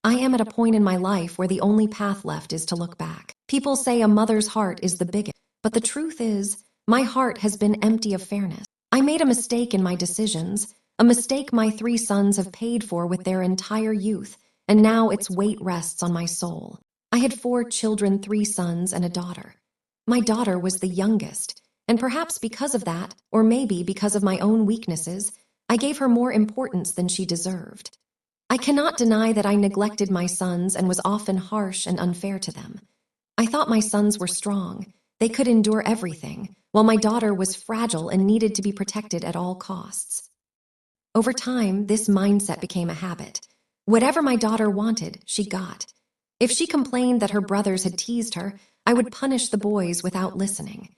I am at a point in my life where the only path left is to look back. People say a mother's heart is the biggest, but the truth is, my heart has been empty of fairness. I made a mistake in my decisions, a mistake my 3 sons have paid for with their entire youth, and now its weight rests on my soul. I had 4 children, 3 sons, and a daughter. My daughter was the youngest, and perhaps because of that, or maybe because of my own weaknesses, I gave her more importance than she deserved. I cannot deny that I neglected my sons and was often harsh and unfair to them. I thought my sons were strong. They could endure everything, while my daughter was fragile and needed to be protected at all costs. Over time, this mindset became a habit. Whatever my daughter wanted, she got. If she complained that her brothers had teased her, I would punish the boys without listening.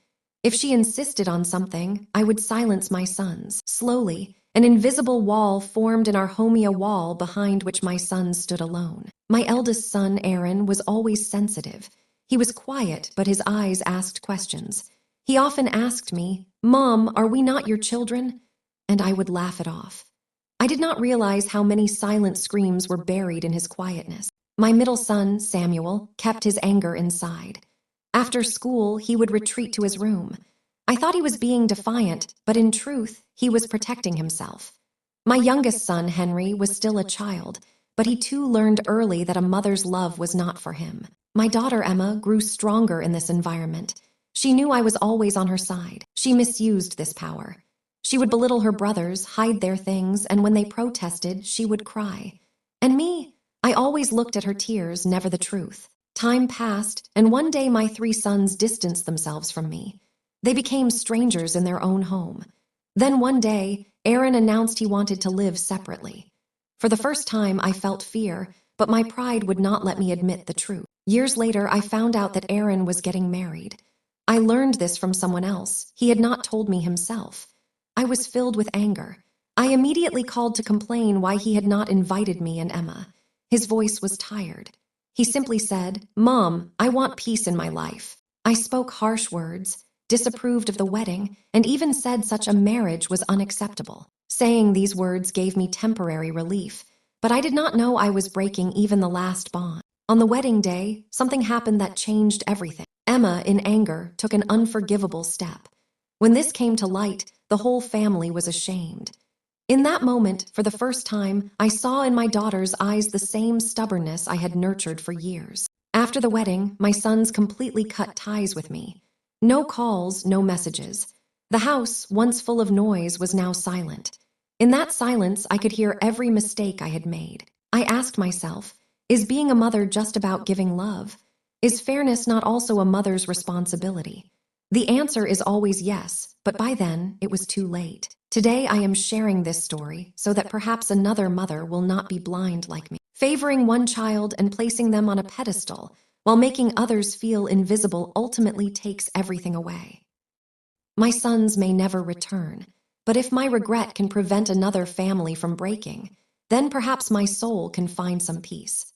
If she insisted on something, I would silence my sons. Slowly, an invisible wall formed in our home, a wall behind which my sons stood alone. My eldest son, Aaron, was always sensitive. He was quiet, but his eyes asked questions. He often asked me, "Mom, are we not your children?" And I would laugh it off. I did not realize how many silent screams were buried in his quietness. My middle son, Samuel, kept his anger inside. After school, he would retreat to his room. I thought he was being defiant, but in truth, he was protecting himself. My youngest son, Henry, was still a child, but he too learned early that a mother's love was not for him. My daughter, Emma, grew stronger in this environment. She knew I was always on her side. She misused this power. She would belittle her brothers, hide their things, and when they protested, she would cry. And me, I always looked at her tears, never the truth. Time passed, and one day my 3 sons distanced themselves from me. They became strangers in their own home. Then one day, Aaron announced he wanted to live separately. For the first time, I felt fear, but my pride would not let me admit the truth. Years later, I found out that Aaron was getting married. I learned this from someone else. He had not told me himself. I was filled with anger. I immediately called to complain why he had not invited me and Emma. His voice was tired. He simply said, "Mom, I want peace in my life." I spoke harsh words, disapproved of the wedding, and even said such a marriage was unacceptable. Saying these words gave me temporary relief, but I did not know I was breaking even the last bond. On the wedding day, something happened that changed everything. Emma, in anger, took an unforgivable step. When this came to light, the whole family was ashamed. In that moment, for the first time, I saw in my daughter's eyes the same stubbornness I had nurtured for years. After the wedding, my sons completely cut ties with me. No calls, no messages. The house, once full of noise, was now silent. In that silence, I could hear every mistake I had made. I asked myself, is being a mother just about giving love? Is fairness not also a mother's responsibility? The answer is always yes, but by then, it was too late. Today, I am sharing this story so that perhaps another mother will not be blind like me. Favoring one child and placing them on a pedestal while making others feel invisible ultimately takes everything away. My sons may never return, but if my regret can prevent another family from breaking, then perhaps my soul can find some peace.